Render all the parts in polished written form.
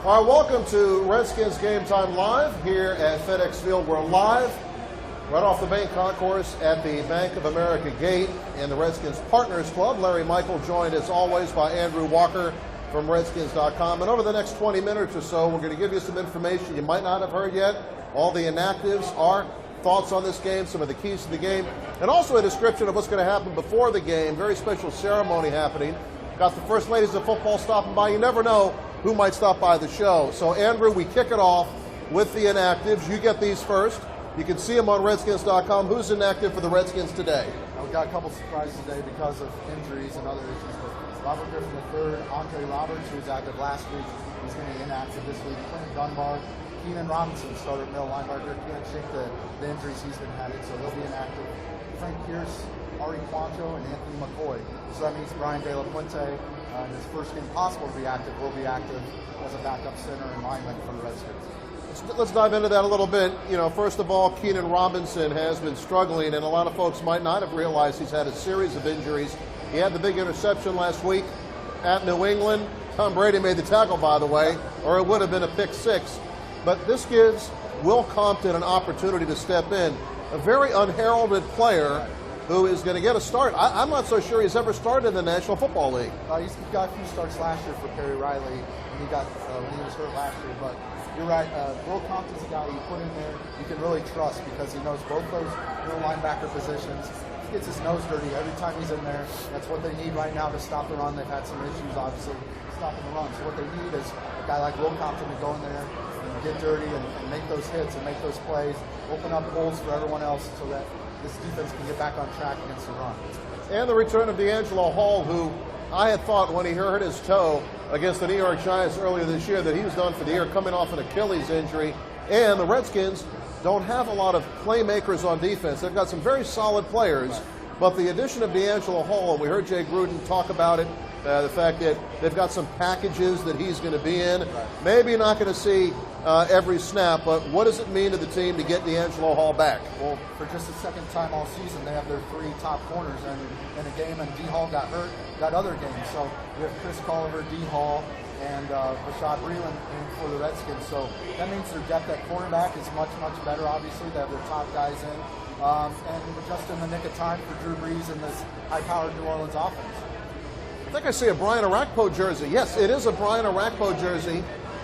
All right, welcome to Redskins Game Time Live here at FedEx Field. We're live right off the main concourse at the Bank of America gate in the Redskins Partners Club. Larry Michael joined as always by Andrew Walker from Redskins.com. And over the next 20 minutes or so, we're going to give you some information you might not have heard yet. All the inactives, our thoughts on this game, some of the keys to the game, and also a description of what's going to happen before the game. Very special ceremony happening. Got the First Ladies of Football stopping by. You never know who might stop by the show. So, Andrew, we kick it off with the inactives. You get these first. You can see them on Redskins.com. Who's inactive for the Redskins today? We got a couple surprises today because of injuries and other issues. But Robert Griffin III, Andre Roberts, who was active last week, he's going to be inactive this week. Quentin Dunbar, Keenan Robinson started middle linebacker. Can't shake the injuries he's been having, so he'll be inactive. Frank Pierce, Ari Quanto, and Anthony McCoy. So that means Brian De La Puente, in his first game possible to be active, will be active as a backup center and lineman for the Redskins. Let's dive into that a little bit. You know, first of all, Keenan Robinson has been struggling, and a lot of folks might not have realized he's had a series of injuries. He had the big interception last week at New England. Tom Brady made the tackle, by the way, or it would have been a pick six. But this gives Will Compton an opportunity to step in. A very unheralded player who is going to get a start. I'm not so sure he's ever started in the National Football League. He's got a few starts last year for Perry Riley, and he got when he was hurt last year. But you're right, Will Compton's a guy you put in there you can really trust because he knows both those middle linebacker positions. He gets his nose dirty every time he's in there. That's what they need right now to stop the run. They've had some issues, obviously, stopping the run. So what they need is a guy like Will Compton to go in there and get dirty and make those hits and make those plays, open up holes for everyone else so that this defense can get back on track against the run. And the return of D'Angelo Hall, who I had thought when he hurt his toe against the New York Giants earlier this year that he was done for the year, coming off an Achilles injury. And the Redskins don't have a lot of playmakers on defense. They've got some very solid players, but the addition of D'Angelo Hall, and we heard Jay Gruden talk about it, the fact that they've got some packages that he's going to be in. Maybe you're not going to see every snap, but what does it mean to the team to get D'Angelo Hall back? Well, for just the second time all season, they have their three top corners in a game, and D. Hall got hurt that other game. So we have Chris Culliver, D. Hall, and Rashad Breeland for the Redskins. So that means their depth at cornerback is much, much better, obviously. They have their top guys in. And just in the nick of time for Drew Brees and this high-powered New Orleans offense. I think I see a Brian Arakpo jersey. Yes, it is a Brian Arakpo jersey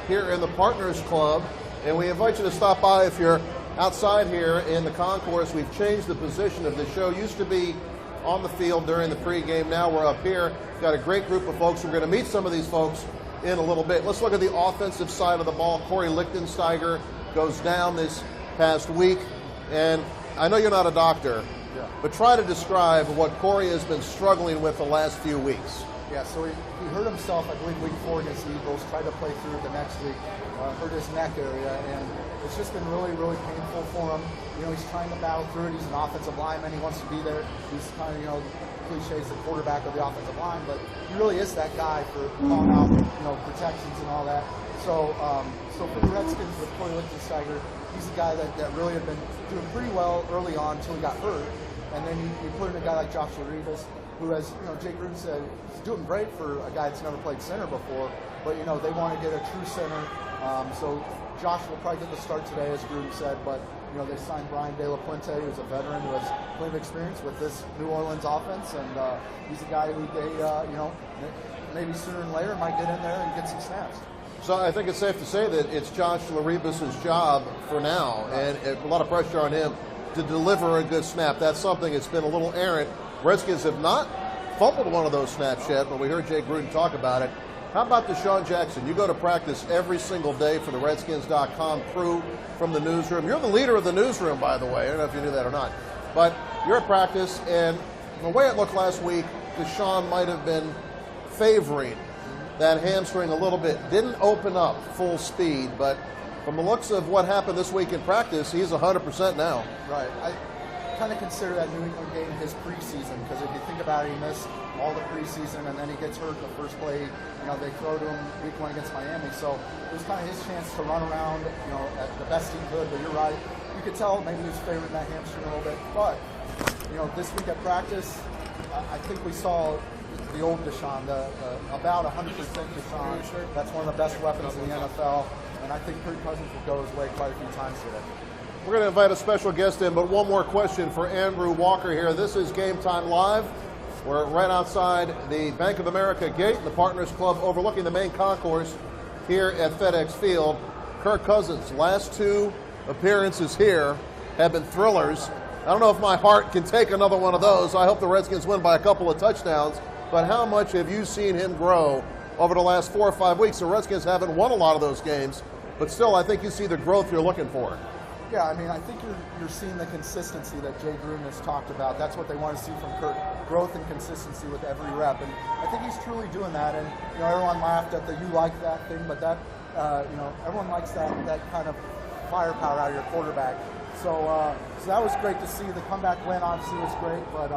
here in the Partners Club. And we invite you to stop by if you're outside here in the concourse. We've changed the position of the show. Used to be on the field during the pregame. Now we're up here. Got a great group of folks. We're going to meet some of these folks in a little bit. Let's look at the offensive side of the ball. Corey Lichtensteiger goes down this past week. And I know you're not a doctor, but try to describe what Corey has been struggling with the last few weeks. Yeah, so he hurt himself, I believe, week 4 against the Eagles, tried to play through it the next week, hurt his neck area, and it's just been really, really painful for him. You know, he's trying to battle through it. He's an offensive lineman. He wants to be there. He's kind of, you know, cliches, the quarterback of the offensive line, but he really is that guy for calling out, you know, protections and all that. So so for the Redskins with Corey Lichtensteiger, he's a guy that really had been doing pretty well early on until he got hurt. And then you put in a guy like Joshua Revis, who has, you know, Jake Gruden said, he's doing great for a guy that's never played center before, but, you know, they want to get a true center. So Josh will probably get the start today, as Gruden said, but, you know, they signed Brian De La Puente, who's a veteran who has plenty of experience with this New Orleans offense, and he's a guy who they, you know, maybe sooner than later might get in there and get some snaps. So I think it's safe to say that it's Joshua Revis's job for now, and a lot of pressure on him to deliver a good snap. That's something that's been a little errant. Redskins have not fumbled one of those snaps yet, but we heard Jay Gruden talk about it. How about Deshaun Jackson? You go to practice every single day for the Redskins.com crew from the newsroom. You're the leader of the newsroom, by the way. I don't know if you knew that or not. But you're at practice, and the way it looked last week, Deshaun might have been favoring that hamstring a little bit. Didn't open up full speed, but from the looks of what happened this week in practice, he's 100% now. Right. I kind of consider that New England game his preseason, because if you think about it, he missed all the preseason, and then he gets hurt in the first play. You know, they throw to him week 1 against Miami, so it was kind of his chance to run around, you know, at the best he could. But you're right, you could tell maybe he was favoring that hamstring a little bit. But, you know, this week at practice, I think we saw the old Deshaun, about 100% Deshaun. That's one of the best weapons in the NFL, and I think Kirk Cousins will go his way quite a few times today. We're going to invite a special guest in, but one more question for Andrew Walker here. This is Game Time Live. We're right outside the Bank of America gate, the Partners Club overlooking the main concourse here at FedEx Field. Kirk Cousins' last 2 appearances here have been thrillers. I don't know if my heart can take another one of those. I hope the Redskins win by a couple of touchdowns. But how much have you seen him grow over the last 4 or 5 weeks? The Redskins haven't won a lot of those games, but still I think you see the growth you're looking for. Yeah, I mean, I think you're seeing the consistency that Jay Gruden has talked about. That's what they want to see from Kirk, growth and consistency with every rep. And I think he's truly doing that. And, everyone laughed at the "you like that" thing, but that, everyone likes that kind of firepower out of your quarterback. So that was great to see. The comeback win obviously was great, but,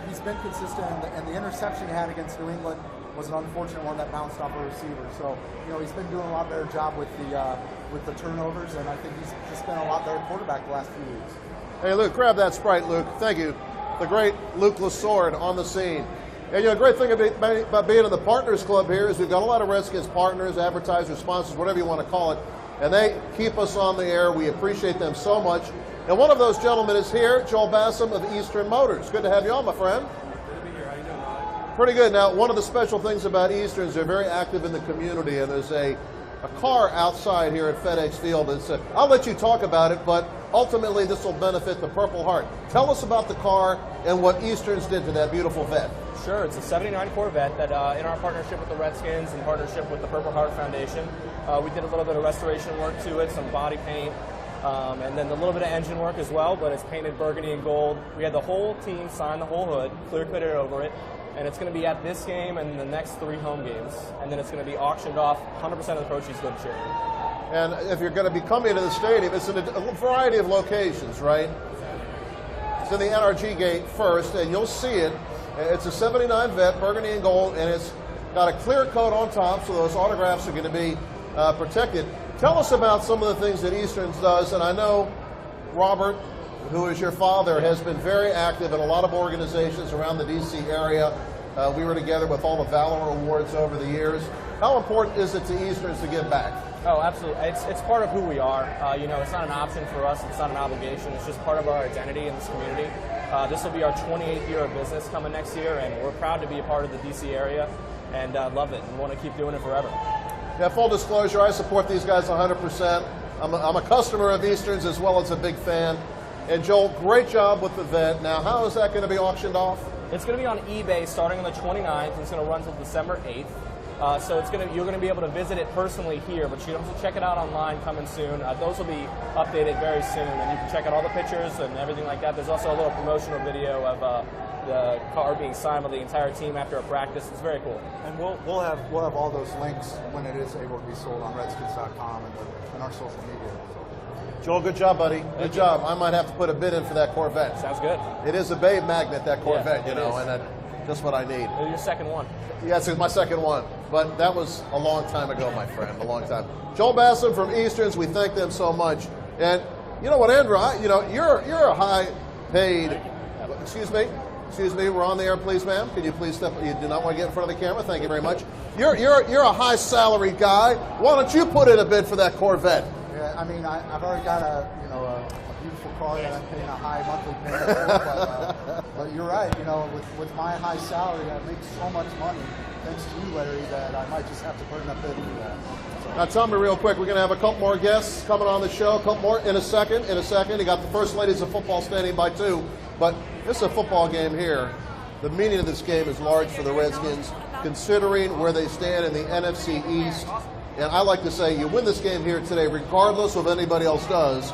he's been consistent. And the interception he had against New England was an unfortunate one that bounced off a receiver. So, he's been doing a lot better job with the turnovers, and I think he's just been a lot better quarterback the last few weeks. Hey, Luke, grab that Sprite, Luke. Thank you. The great Luke Lessord on the scene. And, the great thing about being in the Partners Club here is we've got a lot of Redskins partners, advertisers, sponsors, whatever you want to call it, and they keep us on the air. We appreciate them so much. And one of those gentlemen is here, Joel Bassam of Eastern Motors. Good to have you on, my friend. Good to be here. How you doing, Rod? Pretty good. Now, one of the special things about Eastern is they're very active in the community, and there's a car outside here at FedEx Field. I'll let you talk about it, but ultimately this will benefit the Purple Heart. Tell us about the car and what Easterns did to that beautiful vet. Sure. It's a 79 Corvette that in our partnership with the Redskins and partnership with the Purple Heart Foundation, we did a little bit of restoration work to it, some body paint, and then a little bit of engine work as well, but it's painted burgundy and gold. We had the whole team sign the whole hood, clear-coated over it, and it's going to be at this game and the next 3 home games, and then it's going to be auctioned off. 100% of the proceeds go to charity. And if you're going to be coming to the stadium, it's in a variety of locations, right? It's in the NRG gate first, and you'll see it. It's a 79 vet, burgundy and gold, and it's got a clear coat on top, so those autographs are going to be protected. Tell us about some of the things that Easterns does, and I know Robert, who is your father, has been very active in a lot of organizations around the D.C. area. We were together with all the Valor Awards over the years. How important is it to Easterns to give back? Oh, absolutely. It's part of who we are. It's not an option for us. It's not an obligation. It's just part of our identity in this community. This will be our 28th year of business coming next year, and we're proud to be a part of the D.C. area and love it and want to keep doing it forever. Yeah, full disclosure, I support these guys 100%. I'm a customer of Easterns as well as a big fan. And Joel, great job with the vet. Now, how is that going to be auctioned off? It's going to be on eBay starting on the 29th. And it's going to run until December 8th. So you're going to be able to visit it personally here, but you can also check it out online coming soon. Those will be updated very soon, and you can check out all the pictures and everything like that. There's also a little promotional video of the car being signed by the entire team after a practice. It's very cool. And we'll have all those links when it is able to be sold on Redskins.com and our social media. Joel, good job, buddy. Good job. I might have to put a bid in for that Corvette. Sounds good. It is a babe magnet, that Corvette, Yeah, and just what I need. Your second one. Yes, it's my second one, but that was a long time ago, my friend, a long time. Joel Bassam from Easterns, we thank them so much. And you know what, Andrew, you're a high-paid, excuse me, we're on the air, please, ma'am. Can you please step, you do not want to get in front of the camera, thank you very much. You're a high-salary guy. Why don't you put in a bid for that Corvette? Yeah, I mean, I've already got a beautiful car that I'm paying a high monthly payment for, but you're right, with my high salary, I make so much money, thanks to you, Larry, that I might just have to put in a bid for that. So. Now tell me real quick, we're going to have a couple more guests coming on the show, a couple more in a second. You got the First Ladies of Football standing by too, but this is a football game here. The meaning of this game is large for the Redskins, considering where they stand in the NFC East. And I like to say, you win this game here today, regardless of what anybody else does,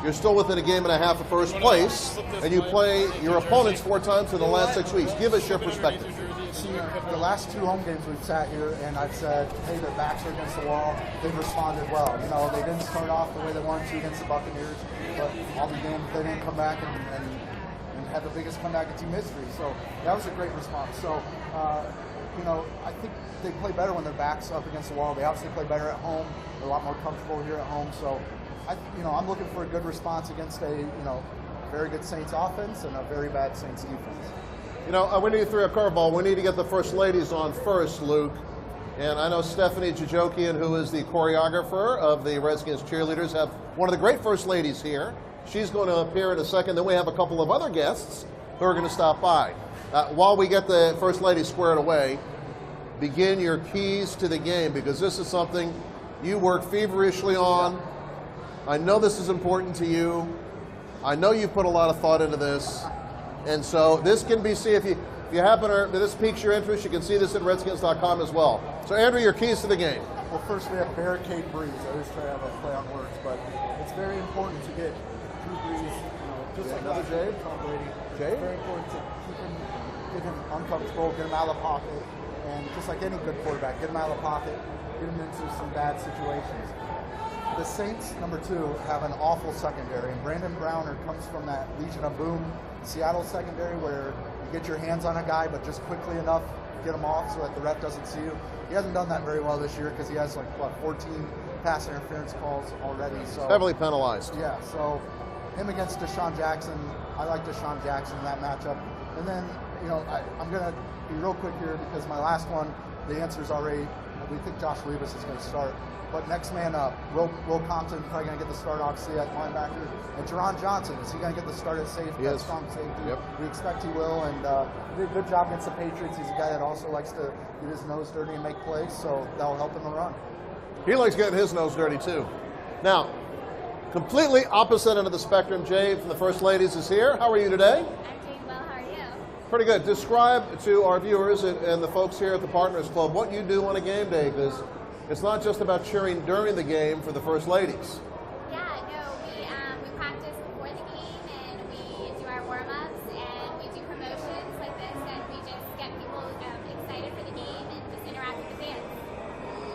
you're still within a game and a half of first place, and you play your opponents 4 times in the last 6 weeks. Give us your perspective. See, the last 2 home games we've sat here, and I've said, hey, their backs are against the wall. They've responded well. They didn't start off the way they wanted to against the Buccaneers, but all the games they didn't come back and have the biggest comeback in team history. So that was a great response. So, I think they play better when their back's up against the wall. They obviously play better at home. They're a lot more comfortable here at home. So, I'm looking for a good response against a, very good Saints offense and a very bad Saints defense. You know, we need to throw a curveball. We need to get the first ladies on first, Luke. And I know Stephanie Jajokian, who is the choreographer of the Redskins cheerleaders, have one of the great first ladies here. She's going to appear in a second. Then we have a couple of other guests who are going to stop by. While we get the first lady squared away, begin your keys to the game, because this is something you work feverishly on. I know this is important to you. I know you've put a lot of thought into this. And so this can be seen, if you happen to, this piques your interest, you can see this at redskins.com as well. So Andrew, your keys to the game. Well, first we have barricade breeze. I always try to have a play on words, but it's very important to get Drew Brees, just like another Jade? Tom Brady. Jade? It's very important to get him uncomfortable, get him out of the pocket, and just like any good quarterback, get him out of the pocket, get him into some bad situations. The Saints, number 2, have an awful secondary, and Brandon Browner comes from that Legion of Boom Seattle secondary where you get your hands on a guy, but just quickly enough get him off so that the ref doesn't see you. He hasn't done that very well this year because he has 14 pass interference calls already. So heavily penalized. Yeah, so him against Deshaun Jackson, I like Deshaun Jackson in that matchup. And then, I'm going to be real quick here because my last one, the answer is already, we think Josh Levis is going to start. But next man up, Will Compton probably going to get the start, obviously, at linebacker. And Jerron Johnson, is he going to get the start at safety, that strong safety? Yep. We expect he will, and he did a good job against the Patriots. He's a guy that also likes to get his nose dirty and make plays, so that'll help in the run. He likes getting his nose dirty, too. Now, completely opposite end of the spectrum, Jade from the First Ladies is here. How are you today? I'm doing well. How are you? Pretty good. Describe to our viewers and the folks here at the Partners Club what you do on a game day, because it's not just about cheering during the game for the First Ladies. Yeah, no, we practice before the game, and we do our warm-ups, and we do promotions like this, and we just get people excited for the game and just interact with the fans.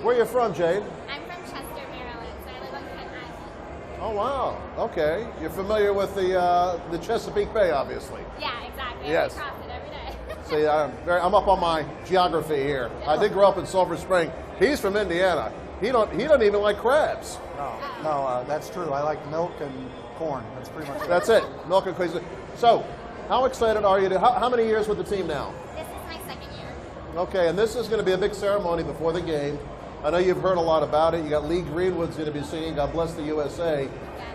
Where are you from, Jade? I'm from Chester, Maryland, so I live on Kent Island. Oh, wow. Okay. You're familiar with the Chesapeake Bay, obviously. Yeah, exactly. Yes. I cross it every day. See, I'm up on my geography here. I did grow up in Sulphur Spring. He's from Indiana. He doesn't even like crabs. No, that's true. I like milk and corn. That's pretty much it. That's it. Milk and cookies. So, how excited are you? How many years with the team now? This is my second year. Okay, and this is going to be a big ceremony before the game. I know you've heard a lot about it. You got Lee Greenwood's going to be singing "God Bless the USA."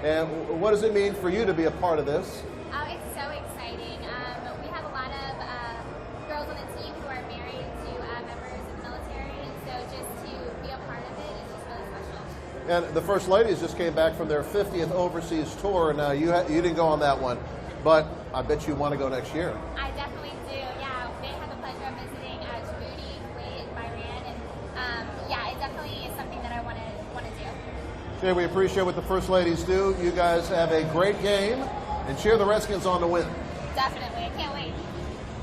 Yeah. And what does it mean for you to be a part of this? Oh, it's so exciting. We have a lot of girls on the team who are married to members of the military, and so just to be a part of it is just really special. And the First Ladies just came back from their 50th overseas tour. Now, you didn't go on that one, but I bet you want to go next year. I definitely do, yeah. They had the pleasure of visiting Djibouti, Kuwait, Bahrain, and yeah, it definitely is something that I want to do. Jay, we appreciate what the First Ladies do. You guys have a great game, and cheer the Redskins on to win. Definitely, I can't wait.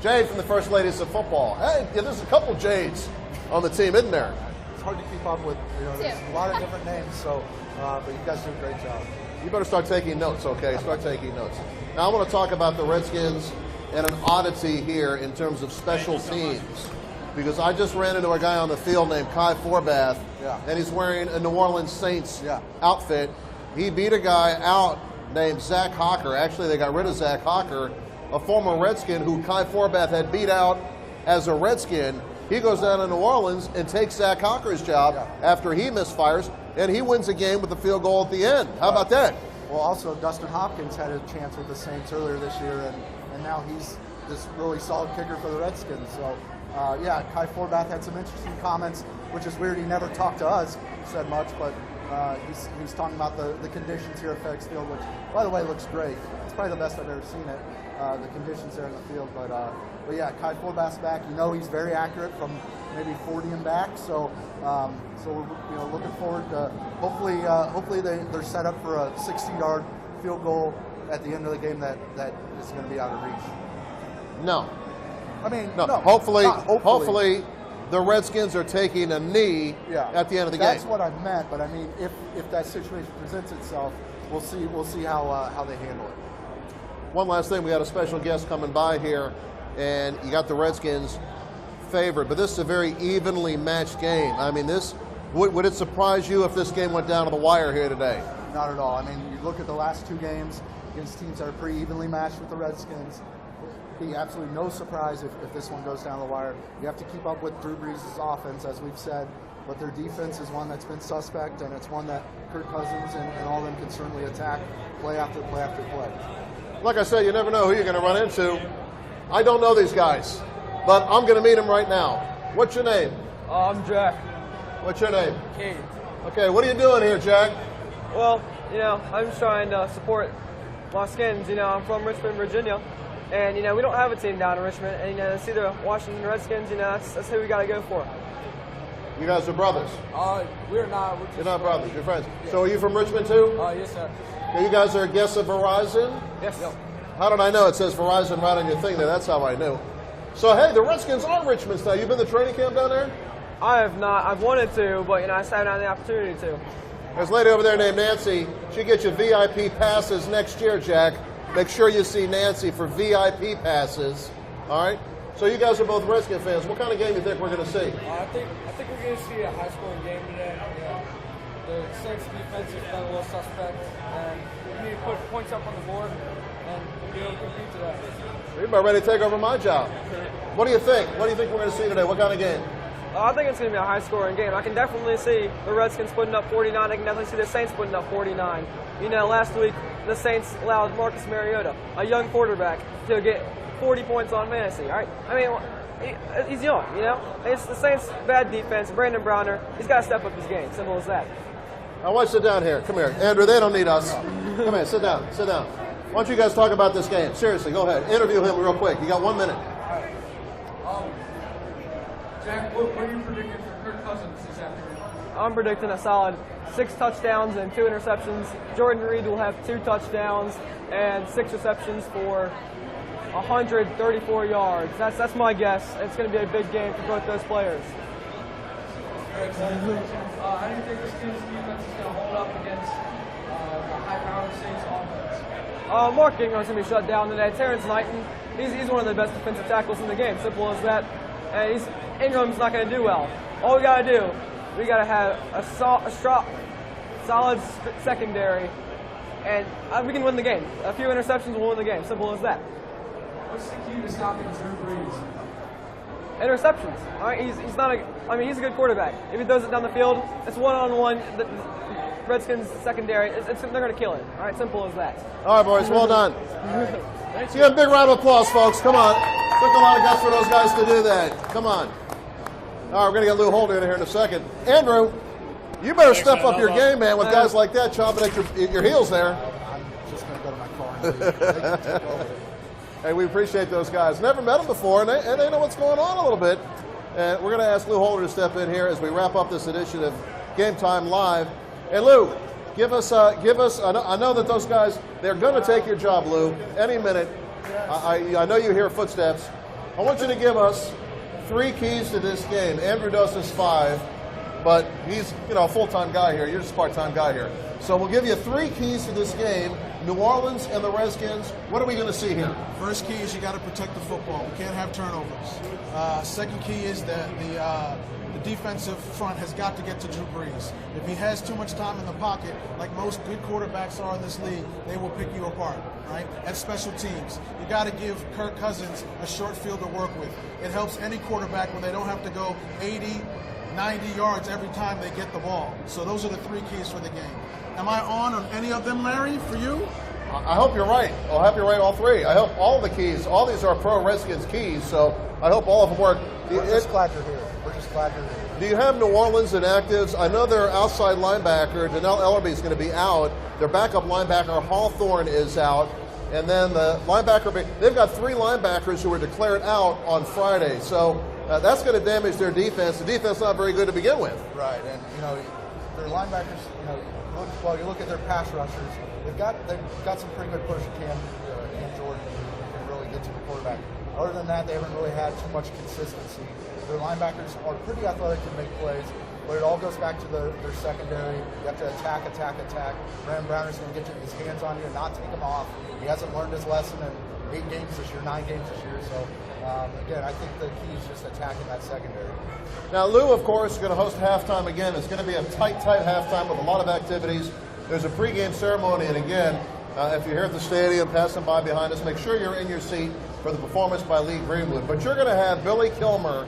Jade from the First Ladies of Football. Hey, there's a couple Jades on the team, isn't there? It's hard to keep up with. There's a lot of different names, so but you guys do a great job. You better start taking notes, okay? Start taking notes. Now I want to talk about the Redskins and an oddity here in terms of special teams. Because I just ran into a guy on the field named Kai Forbath, and he's wearing a New Orleans Saints outfit. He beat a guy out named Zach Hawker. Actually, they got rid of Zach Hawker, a former Redskin who Kai Forbath had beat out as a Redskin. He goes down to New Orleans and takes Zach Hawker's job after he misfires, and he wins a game with a field goal at the end. How about that? Well, also, Dustin Hopkins had a chance with the Saints earlier this year, and now he's this really solid kicker for the Redskins. So, Kai Forbath had some interesting comments, which is weird. He never talked to us, said much, but he's talking about the conditions here at FedEx Field, which, by the way, looks great. It's probably the best I've ever seen it, the conditions there in the field. But yeah, Kai Forbath's back. He's very accurate from maybe 40 and back. So we're looking forward to hopefully they're set up for a 60-yard field goal at the end of the game that is going to be out of reach. No. I mean, no. No. Hopefully, the Redskins are taking a knee at the end of the game. That's what I meant. But I mean, if that situation presents itself, we'll see how they handle it. One last thing, we got a special guest coming by here, and you got the Redskins favored, but this is a very evenly matched game. I mean, would it surprise you if this game went down to the wire here today? Not at all. I mean, you look at the last two games against teams that are pretty evenly matched with the Redskins. be absolutely no surprise if this one goes down the wire. You have to keep up with Drew Brees' offense, as we've said, but their defense is one that's been suspect, and it's one that Kirk Cousins and all of them can certainly attack play after play after play. Like I said, you never know who you're going to run into. I don't know these guys, but I'm going to meet them right now. What's your name? I'm Jack. What's your name? Kate. Okay, what are you doing here, Jack? Well, I'm just trying to support my Skins. I'm from Richmond, Virginia, and we don't have a team down in Richmond, and to see the Washington Redskins, that's who we got to go for. You guys are brothers. We're not. You're not brothers. You're friends. Yeah. So are you from Richmond too? Yes, sir. Okay, you guys are guests of Verizon? Yes. Yep. How did I know? It says Verizon right on your thing there. That's how I knew. So hey, the Redskins are Richmond style. You been to training camp down there? I have not. I've wanted to, but I just haven't had the opportunity to. There's a lady over there named Nancy. She gets you VIP passes next year, Jack. Make sure you see Nancy for VIP passes. All right? So you guys are both Redskins fans. What kind of game do you think we're going to see? I think we're going to see a high-scoring game today. The Saints defense has been a little suspect, and we need to put points up on the board and be able to compete today. You're about ready to take over my job. What do you think? What do you think we're going to see today? What kind of game? I think it's going to be a high-scoring game. I can definitely see the Redskins putting up 49. I can definitely see the Saints putting up 49. Last week the Saints allowed Marcus Mariota, a young quarterback, to get 40 points on fantasy. All right, he's young. It's the Saints' bad defense. Brandon Browner, he's got to step up his game. Simple as that. I want you to sit down here. Come here, Andrew. They don't need us. Come here. Sit down. Sit down. Why don't you guys talk about this game? Seriously, go ahead. Interview him real quick. You got 1 minute. Jack, what are you predicting for Kirk Cousins this afternoon? I'm predicting a solid 6 touchdowns and 2 interceptions. Jordan Reed will have 2 touchdowns and 6 receptions for 134 yards. That's my guess. It's going to be a big game for both those players. How do you think this team's defense is going to hold up against the high-powered Saints offense? Mark Ingram's going to be shut down today. Terrence Knighton, he's one of the best defensive tackles in the game. Simple as that. And Ingram's not going to do well. All we got to do, we got to have a solid secondary, and we can win the game. A few interceptions will win the game. Simple as that. What's the key to stopping Drew Brees? Interceptions. All right, he's a good quarterback. If he throws it down the field, it's one-on-one. The Redskins secondary, they're going to kill it. All right, simple as that. All right, boys, well done. Let's give a big round of applause, folks. Come on. Took a lot of guts for those guys to do that. Come on. All right, we're going to get Lou Holder in here in a second. Andrew, you better step up your game, man, with guys like that chomping at your heels there. I'm just going to go to my car and take over. Hey, we appreciate those guys. Never met them before, and they know what's going on a little bit. And we're going to ask Lou Holder to step in here as we wrap up this edition of Game Time Live. And Lou, give us. I know that those guys, they're going to take your job, Lou, any minute. I know you hear footsteps. I want you to give us 3 keys to this game. Andrew does this 5, but he's a full-time guy here. You're just a part-time guy here. So we'll give you 3 keys to this game. New Orleans and the Redskins. What are we going to see here? First key is you got to protect the football. We can't have turnovers. Second key is that the defensive front has got to get to Drew Brees. If he has too much time in the pocket, like most good quarterbacks are in this league, they will pick you apart, right? And special teams. You got to give Kirk Cousins a short field to work with. It helps any quarterback when they don't have to go 80, 90 yards every time they get the ball. So those are the 3 keys for the game. Am I on any of them, Larry, for you? I hope you're right. I hope you're right, all 3. I hope all the keys, all these are pro Redskins keys, so I hope all of them work. We're just glad you're here. We're just glad you're here. Do you have New Orleans inactives? I know their outside linebacker, Donnell Ellerby, is going to be out. Their backup linebacker, Hawthorne, is out. And then the linebacker, they've got 3 linebackers who were declared out on Friday. So that's going to damage their defense. The defense is not very good to begin with. Right, and their linebackers, you look at their pass rushers, they've got some pretty good push. Cam Jordan can really get to the quarterback. Other than that, they haven't really had too much consistency. Their linebackers are pretty athletic to make plays, but it all goes back to their secondary. You have to attack. Brandon Browner's going to get his hands on you and not take him off. He hasn't learned his lesson in 8 games this year, 9 games this year. So, again, I think the key is just attacking that secondary. Now, Lou, of course, is going to host halftime again. It's going to be a tight halftime with a lot of activities. There's a pregame ceremony, and again, If you're here at the stadium, passing by behind us, make sure you're in your seat for the performance by Lee Greenwood. But you're going to have Billy Kilmer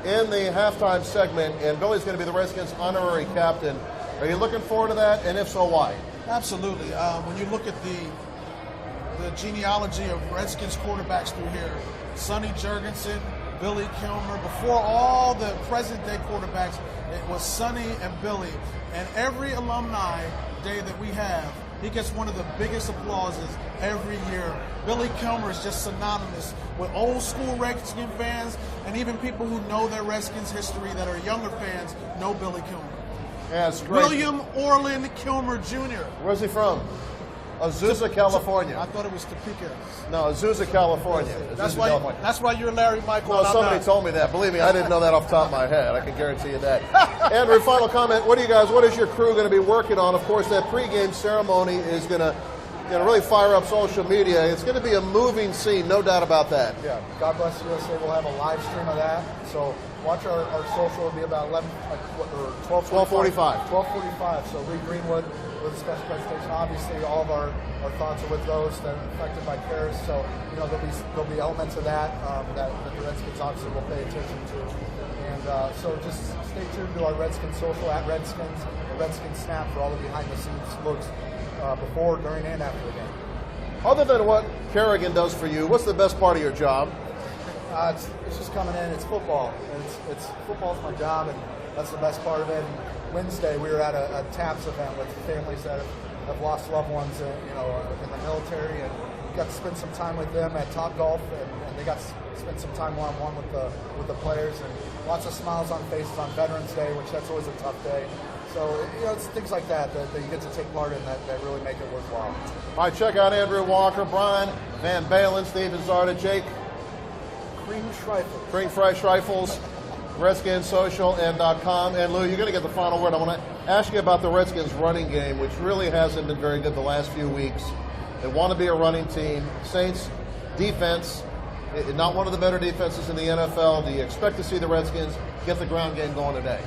in the halftime segment, and Billy's going to be the Redskins' honorary captain. Are you looking forward to that? And if so, why? Absolutely. When you look at the genealogy of Redskins quarterbacks through here, Sonny Jurgensen, Billy Kilmer, before all the present-day quarterbacks, it was Sonny and Billy. And every alumni day that we have, he gets one of the biggest applauses every year. Billy Kilmer is just synonymous with old school Redskin fans, and even people who know their Redskins history that are younger fans know Billy Kilmer. Yeah, it's great. William Orland Kilmer Jr. Where's he from? Azusa, California. I thought it was Topeka. No, Azusa, California. That's Azusa, why. California. That's why you're Larry Michael. No, and I'm somebody not. told me that. Believe me, I didn't know that off the top of my head. I can guarantee you that. Andrew, final comment. What is your crew going to be working on? Of course, that pregame ceremony is going to really fire up social media. It's going to be a moving scene, no doubt about that. Yeah, God Bless USA. We'll have a live stream of that. So watch our social. It'll be about 12:45. 12:45. So Lee Greenwood with a special presentation. Obviously, all of our thoughts are with those that are affected by CARES. So there'll be elements of that that the Redskins obviously will pay attention to. And so just stay tuned to our Redskins social at Redskins, the Redskins Snap for all the behind the scenes looks before, during, and after the game. Other than what Kerrigan does for you, what's the best part of your job? It's just coming in. It's football. It's football's my job, and that's the best part of it. And Wednesday we were at a TAPS event with families that have lost loved ones, in the military, and we got to spend some time with them at Top Golf, and they got to spend some time one-on-one with the players, and lots of smiles on faces on Veterans Day, which that's always a tough day. So, it's things like that you get to take part in that really make it worthwhile. All right, check out Andrew Walker, Brian Van Balen, Steven Zarda, Jake Cream Schreifels, Redskins Social and .com. And Lou, you're going to get the final word. I want to ask you about the Redskins running game, which really hasn't been very good the last few weeks. They want to be a running team. Saints defense, not one of the better defenses in the NFL. Do you expect to see the Redskins get the ground game going today?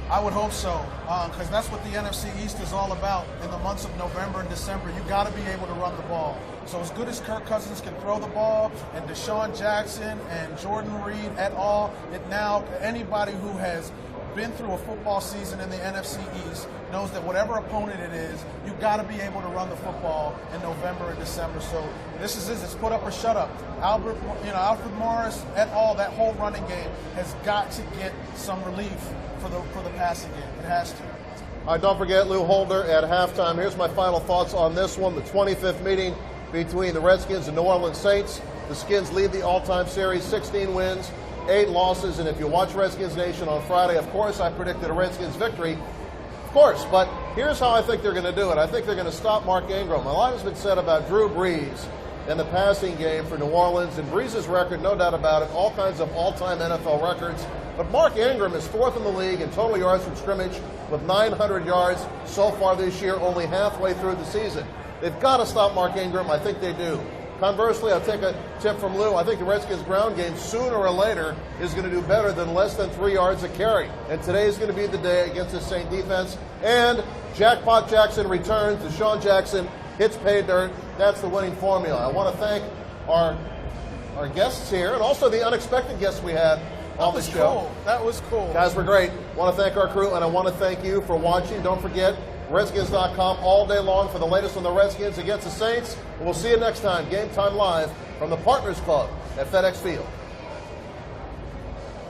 I would hope so, because that's what the NFC East is all about. In the months of November and December, you got to be able to run the ball. So as good as Kirk Cousins can throw the ball, and Deshaun Jackson and Jordan Reed et al., anybody who has been through a football season in the NFC East knows that whatever opponent it is, you got to be able to run the football in November and December. So this is it. It's put up or shut up. Alfred Morris et al., that whole running game has got to get some relief for the passing game. It has to. All right, don't forget Lou Holder at halftime. Here's my final thoughts on this one, the 25th meeting between the Redskins and New Orleans Saints. The Skins lead the all-time series, 16 wins, 8 losses, and if you watch Redskins Nation on Friday, of course, I predicted a Redskins victory. Of course, but here's how I think they're going to do it. I think they're going to stop Mark Ingram. A lot has been said about Drew Brees and the passing game for New Orleans, and Brees' record, no doubt about it, all kinds of all-time NFL records. But Mark Ingram is 4th in the league in total yards from scrimmage with 900 yards so far this year, only halfway through the season. They've got to stop Mark Ingram. I think they do. Conversely, I'll take a tip from Lou. I think the Redskins' ground game sooner or later is going to do better than less than 3 yards a carry. And today is going to be the day against the Saint defense. And Jackpot Jackson returns. Deshaun Jackson hits pay dirt. That's the winning formula. I want to thank our guests here and also the unexpected guests we had on the show. That was cool. Guys were great. I want to thank our crew, and I want to thank you for watching. Don't forget, Redskins.com all day long for the latest on the Redskins against the Saints. And we'll see you next time. Game Time Live from the Partners Club at FedEx Field.